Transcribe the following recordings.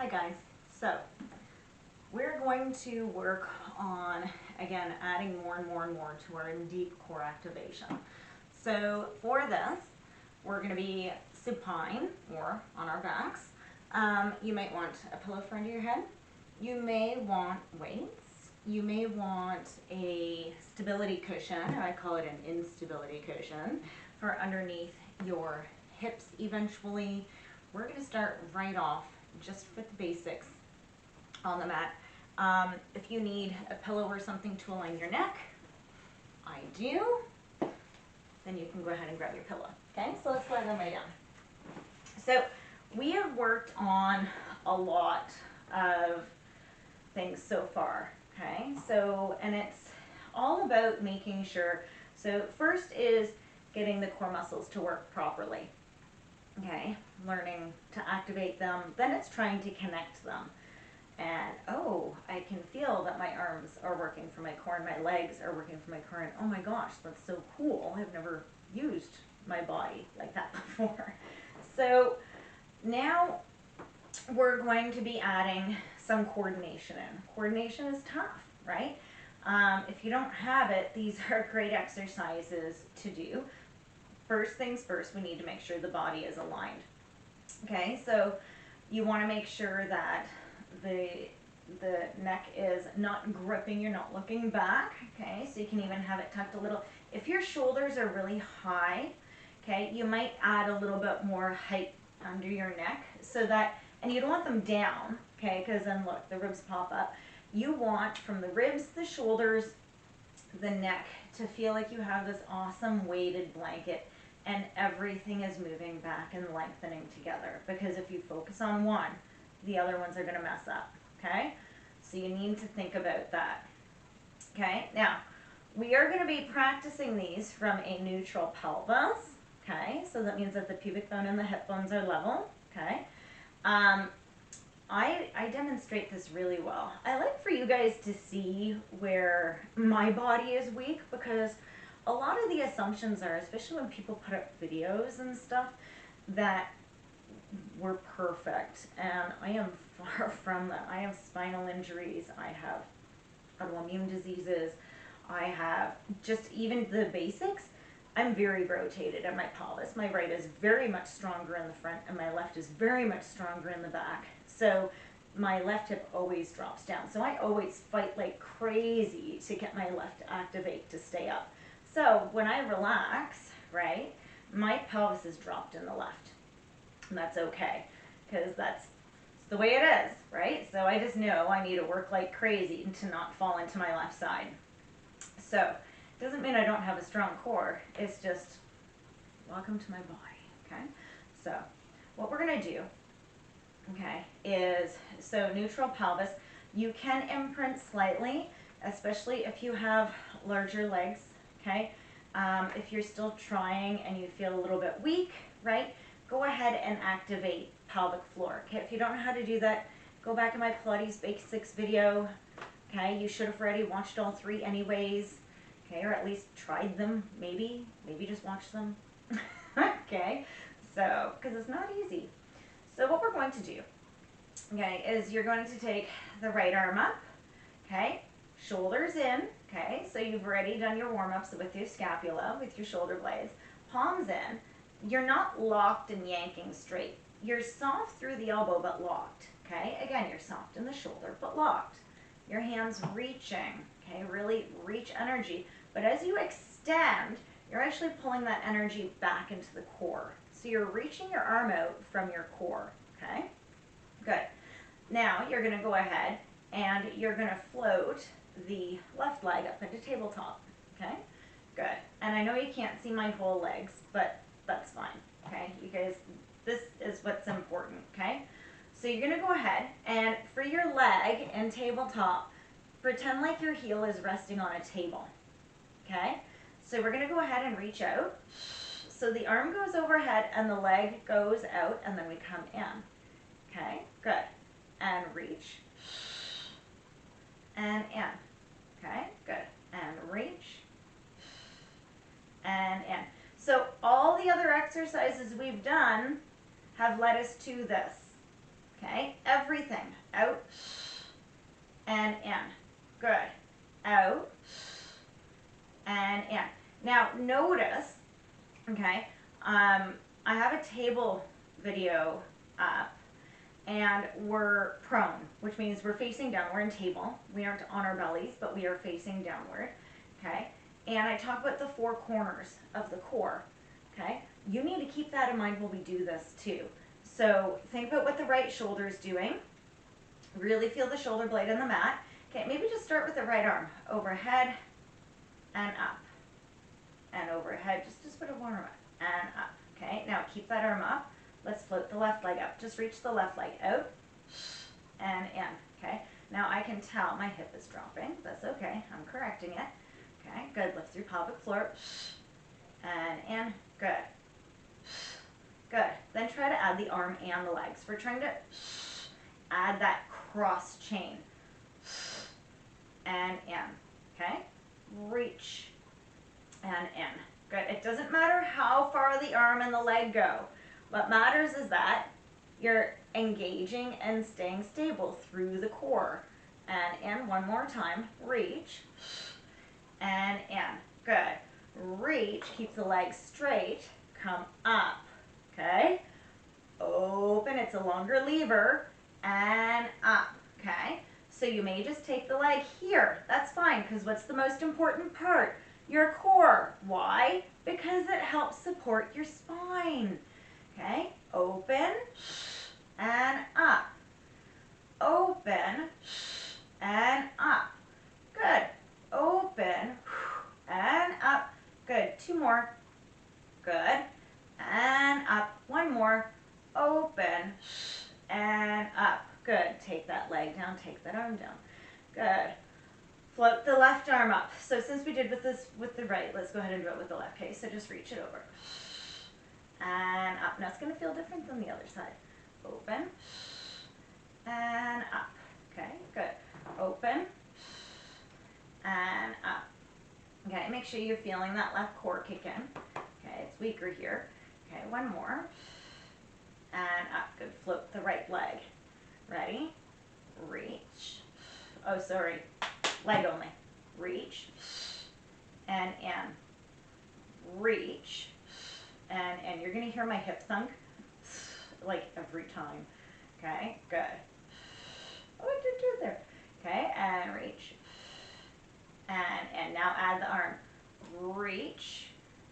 Hi guys. So we're going to work on, again, adding more and more and more to our deep core activation. So for this, we're going to be supine or on our backs. You might want a pillow for under your head. You may want weights. You may want a stability cushion, or I call it an instability cushion, for underneath your hips eventually. We're going to start right off just with the basics on the mat. If you need a pillow or something to align your neck, I do, then you can go ahead and grab your pillow. Okay, so let's lie them right down. So we have worked on a lot of things so far, okay? So, and it's all about making sure, so first is getting the core muscles to work properly, okay? Learning to activate them, then it's trying to connect them. And, oh, I can feel that my arms are working for my core and my legs are working for my core, and oh my gosh, that's so cool. I've never used my body like that before. So now we're going to be adding some coordination in. Coordination is tough, right? If you don't have it, these are great exercises to do. First things first, we need to make sure the body is aligned. Okay, so you want to make sure that the neck is not gripping, you're not looking back, okay? So you can even have it tucked a little. If your shoulders are really high, okay, you might add a little bit more height under your neck so that, and you don't want them down, okay, because then look, the ribs pop up. You want from the ribs, the shoulders, the neck to feel like you have this awesome weighted blanket and everything is moving back and lengthening together, because if you focus on one, the other ones are going to mess up, okay? So you need to think about that, okay? Now, we are going to be practicing these from a neutral pelvis, okay? So that means that the pubic bone and the hip bones are level, okay? I demonstrate this really well. I like for you guys to see where my body is weak, because a lot of the assumptions are, especially when people put up videos and stuff, that we're perfect, and I am far from that. I have spinal injuries, I have autoimmune diseases, I have just even the basics. I'm very rotated at my pelvis. My right is very much stronger in the front and my left is very much stronger in the back. So my left hip always drops down. So I always fight like crazy to get my left to activate to stay up. So when I relax, right, my pelvis is dropped in the left. And that's okay, because that's the way it is, right? So I just know I need to work like crazy to not fall into my left side. So it doesn't mean I don't have a strong core. It's just, welcome to my body, okay? So what we're going to do, okay, is, so neutral pelvis. You can imprint slightly, especially if you have larger legs, okay? If you're still trying and you feel a little bit weak, right? Go ahead and activate pelvic floor. Okay, if you don't know how to do that, go back in my Pilates Basics video. Okay, you should have already watched all three anyways. Okay, or at least tried them, maybe just watch them. Okay, so, because it's not easy. So what we're going to do, okay, is you're going to take the right arm up, okay, shoulders in, okay, so you've already done your warm-ups with your scapula, with your shoulder blades, palms in. You're not locked and yanking straight. You're soft through the elbow, but locked, okay? Again, you're soft in the shoulder, but locked. Your hands reaching, okay? Really reach energy. But as you extend, you're actually pulling that energy back into the core. So you're reaching your arm out from your core, okay? Good. Now you're gonna go ahead and you're gonna float the left leg up into tabletop, okay? Good. And I know you can't see my whole legs, but that's fine, okay? You guys, this is what's important, okay? So you're gonna go ahead and for your leg and tabletop, pretend like your heel is resting on a table, okay? So we're gonna go ahead and reach out. So the arm goes overhead and the leg goes out and then we come in, okay? Good. And reach and in, okay? Good. And reach and in. So all the other exercises we've done have led us to this, Okay, everything. Out and in. Good. Out and in. Now notice, okay, I have a table video up and we're prone, which means we're facing down. We're in table. We aren't on our bellies, but we are facing downward, okay? And I talk about the four corners of the core, okay? You need to keep that in mind while we do this too. So think about what the right shoulder is doing. Really feel the shoulder blade on the mat. Okay, maybe just start with the right arm. Overhead and up. And overhead, just put a one arm up and up. Okay, now keep that arm up. Let's float the left leg up. Just reach the left leg out and in. Okay, now I can tell my hip is dropping. That's okay, I'm correcting it. Okay, good, lift through pelvic floor and in. Good. Good. Then try to add the arm and the legs. We're trying to add that cross chain and in. Okay, reach and in. Good. It doesn't matter how far the arm and the leg go. What matters is that you're engaging and staying stable through the core. And in. One more time. Reach and in. Good. Reach. Keep the legs straight. Come up. Okay. Open. It's a longer lever. And up. Okay. So you may just take the leg here. That's fine, because what's the most important part? Your core. Why? Because it helps support your spine. Okay, open and up. Open and up. Good. Open and up. Good. Two more. Good. And up. One more. Open and up. Good. Take that leg down. Take that arm down. Good. Float the left arm up. So since we did with the right, let's go ahead and do it with the left. Okay, so just reach it over. And up. Now it's going to feel different than the other side. Open and up. Okay, good. Open and up. Okay, make sure you're feeling that left core kick in. Okay, it's weaker here. Okay, one more. And up. Good. Float the right leg. Ready? Reach. Oh, sorry. Leg only. Reach and in. Reach and you're going to hear my hip thunk like every time. Okay, good. Oh, I did two there. Okay, and reach and now add the arm. Reach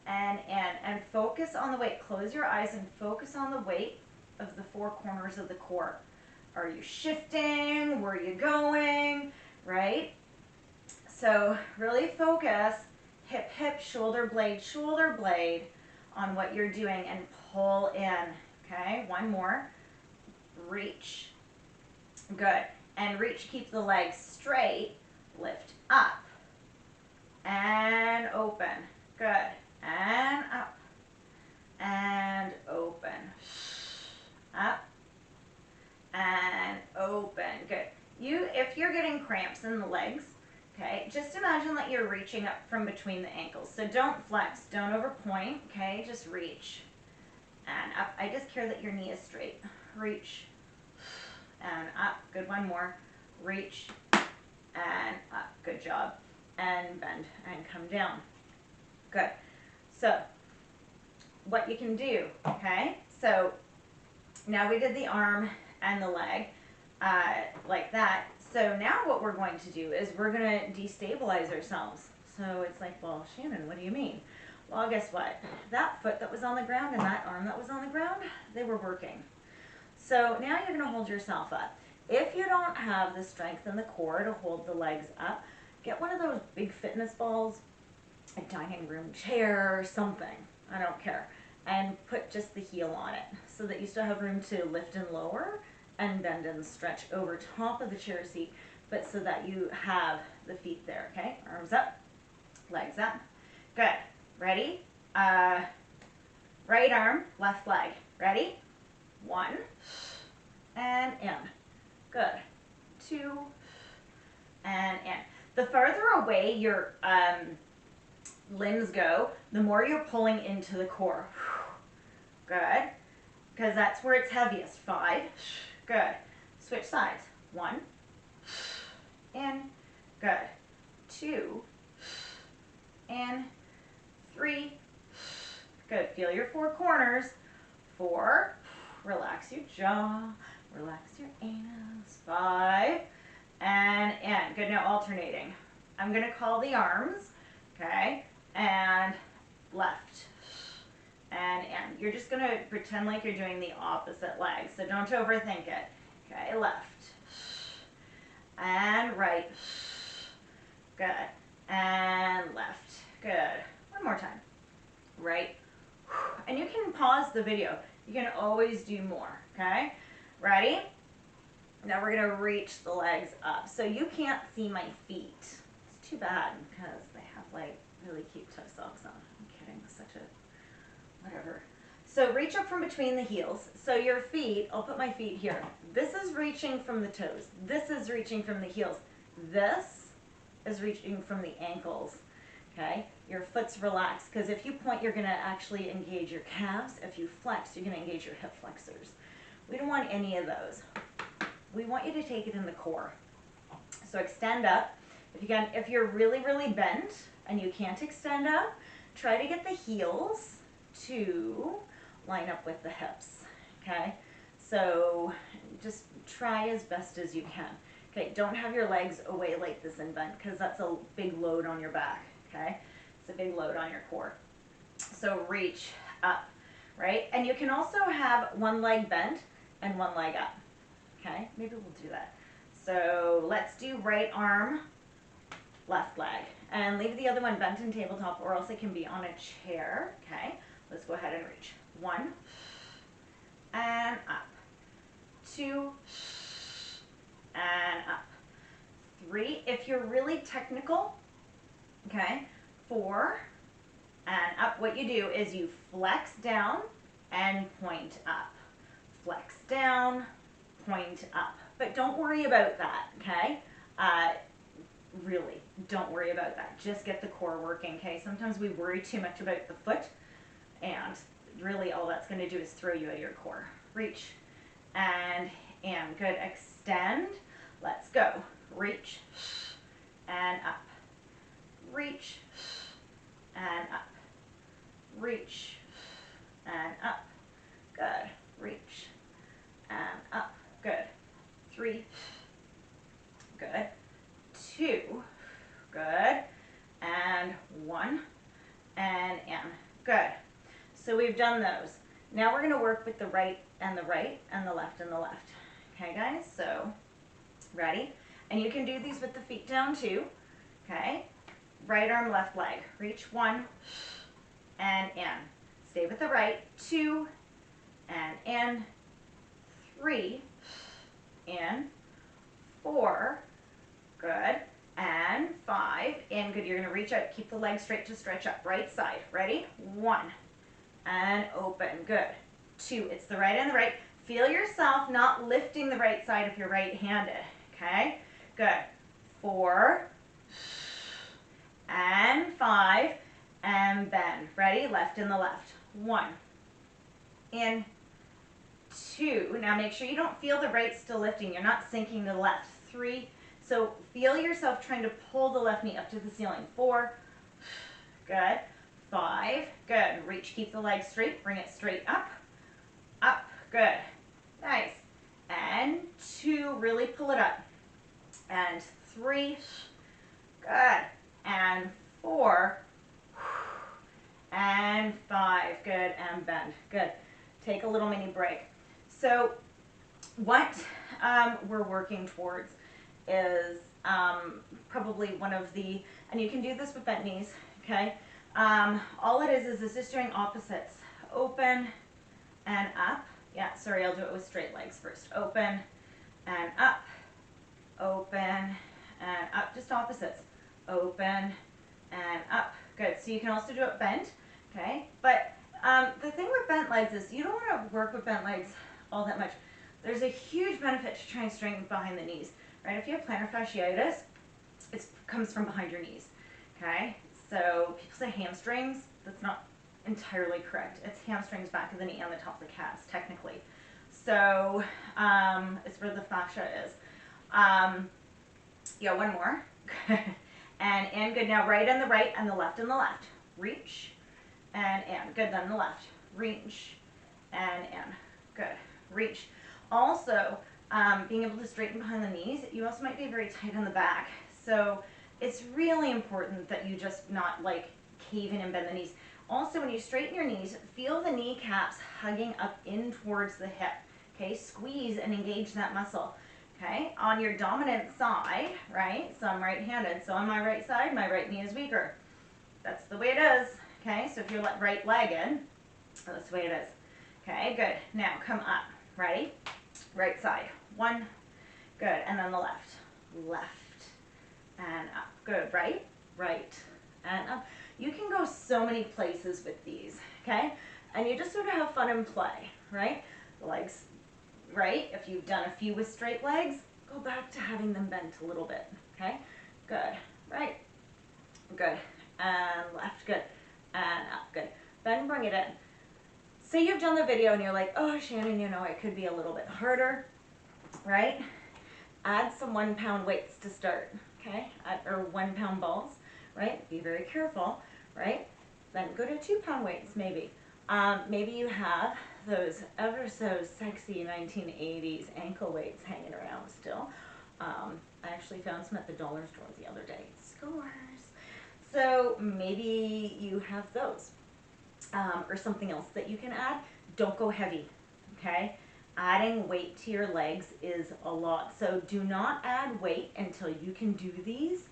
and in, and focus on the weight. Close your eyes and focus on the weight of the four corners of the core. Are you shifting? Where are you going? Right? So really focus, hip, hip, shoulder blade on what you're doing and pull in. Okay, one more. Reach. Good. And reach, keep the legs straight. Lift up. And open. Good. And up. And open. Up. And open. Good. If you're getting cramps in the legs, okay, just imagine that you're reaching up from between the ankles. So don't flex, don't overpoint, okay, just reach and up. I just care that your knee is straight. Reach and up. Good, one more. Reach and up. Good job. And bend and come down. Good. So what you can do, okay, so now we did the arm and the leg like that. So now what we're going to do is we're going to destabilize ourselves. So it's like, well, Shannon, what do you mean? Well, guess what? That foot that was on the ground and that arm that was on the ground, they were working. So now you're going to hold yourself up. If you don't have the strength in the core to hold the legs up, get one of those big fitness balls, a dining room chair or something, I don't care, and put just the heel on it so that you still have room to lift and lower and bend and stretch over top of the chair seat, but so that you have the feet there, okay? Arms up, legs up. Good. Ready? Right arm, left leg. Ready? One, and in. Good. Two, and in. The farther away your limbs go, the more you're pulling into the core. Good. Because that's where it's heaviest. 5. Good. good. Switch sides. 1, in, good. 2, in, 3, good. Feel your 4 corners. 4, relax your jaw, relax your anus. 5, and in. Good, now alternating. I'm going to call the arms, okay, and left, and in. You're just going to pretend like you're doing the opposite leg, so don't overthink it. Okay, left, and right, good, and left, good. One more time, right, and you can pause the video. You can always do more, okay? Ready? Now we're gonna reach the legs up. So you can't see my feet. It's too bad because they have like really cute toe socks on. I'm kidding, such a, whatever. So reach up from between the heels. So your feet, I'll put my feet here. This is reaching from the toes. This is reaching from the heels. This is reaching from the ankles, okay? Your foot's relaxed, because if you point, you're gonna actually engage your calves. If you flex, you're gonna engage your hip flexors. We don't want any of those. We want you to take it in the core. So extend up. If you can, if you're really, really bent and you can't extend up, try to get the heels to line up with the hips, okay? So just try as best as you can. Okay, don't have your legs away like this and bent, because that's a big load on your back, okay? It's a big load on your core. So reach up, right? And you can also have one leg bent and one leg up, okay? Maybe we'll do that. So let's do right arm, left leg, and leave the other one bent in tabletop, or else it can be on a chair, okay? Let's go ahead and reach. 1, and up. 2, and up. 3, if you're really technical, okay? 4, and up. What you do is you flex down and point up. Flex down, point up. But don't worry about that, okay? Really, don't worry about that. Just get the core working, okay? Sometimes we worry too much about the foot, and really all that's going to do is throw you out of your core. Reach and in. Good. Extend. Let's go. Reach and up. Reach and up. Reach and up. Good. Reach and up. Good. 3. Good. 2. Good. And 1. And in. Good. So we've done those. Now we're going to work with the right and the right and the left and the left. Okay, guys? So, ready? And you can do these with the feet down too. Okay? Right arm, left leg. Reach 1 and in. Stay with the right. 2 and in. 3 in. 4. Good. And 5 in. Good. You're going to reach out. Keep the leg straight to stretch up. Right side. Ready? 1 and open. Good. 2. It's the right and the right. Feel yourself not lifting the right side if you're right-handed. Okay? Good. 4 and 5 and bend. Ready? Left and the left. 1 in. 2. Now make sure you don't feel the right still lifting. You're not sinking to the left. 3. So feel yourself trying to pull the left knee up to the ceiling. 4. Good. 5. Good. Reach. Keep the leg straight. Bring it straight up. Up. Good. Nice. And 2. Really pull it up. And 3. Good. And 4. And 5. Good. And bend. Good. Take a little mini break. So what we're working towards is probably one of the, and you can do this with bent knees, okay? All it is just doing opposites. Open and up. Yeah, sorry, I'll do it with straight legs first. Open and up. Open and up. Just opposites. Open and up. Good. So you can also do it bent, okay? But the thing with bent legs is you don't want to work with bent legs all that much. There's a huge benefit to trying to strengthen behind the knees, right? If you have plantar fasciitis, it comes from behind your knees, okay? So people say hamstrings. That's not entirely correct. It's hamstrings, back of the knee, and the top of the calves, technically. So it's where the fascia is. Yeah, one more. And in, good. Now right and the right and the left and the left. Reach and in. Good, then the left. Reach and in. Good. Reach. Also, being able to straighten behind the knees, you also might be very tight on the back. So it's really important that you just not like cave in and bend the knees. Also, when you straighten your knees, feel the kneecaps hugging up in towards the hip. Okay, squeeze and engage that muscle. Okay, on your dominant side, right? So I'm right-handed. So on my right side, my right knee is weaker. That's the way it is. Okay, so if you're right-legged, that's the way it is. Okay, good. Now come up, right? Right side. One. Good. And then the left. Left. And up. Good. Right. Right. And up. You can go so many places with these, okay? And you just sort of have fun and play, right? The legs, right? If you've done a few with straight legs, go back to having them bent a little bit, okay? Good. Right. Good. And left. Good. And up. Good. Then bring it in. Say you've done the video and you're like, oh, Shannon, you know, it could be a little bit harder, right? Add some 1 pound weights to start, okay? Or 1 pound balls, right? Be very careful, right? Then go to 2 pound weights, maybe. Maybe you have those ever so sexy 1980s ankle weights hanging around still. I actually found some at the dollar store the other day. Scores. So maybe you have those. Or something else that you can add. Don't go heavy, okay? Adding weight to your legs is a lot. So do not add weight until you can do these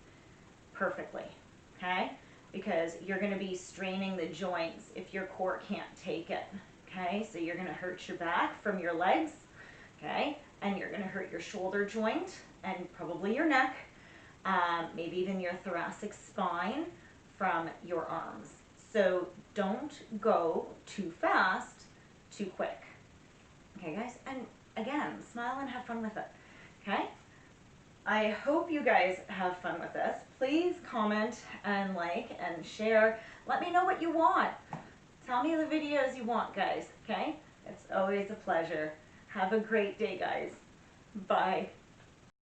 perfectly, okay? Because you're going to be straining the joints if your core can't take it, okay? So you're going to hurt your back from your legs, okay? And you're going to hurt your shoulder joint and probably your neck, maybe even your thoracic spine from your arms. So don't go too fast, too quick. Okay, guys? And again, smile and have fun with it. Okay? I hope you guys have fun with this. Please comment and like and share. Let me know what you want. Tell me the videos you want, guys. Okay? It's always a pleasure. Have a great day, guys. Bye.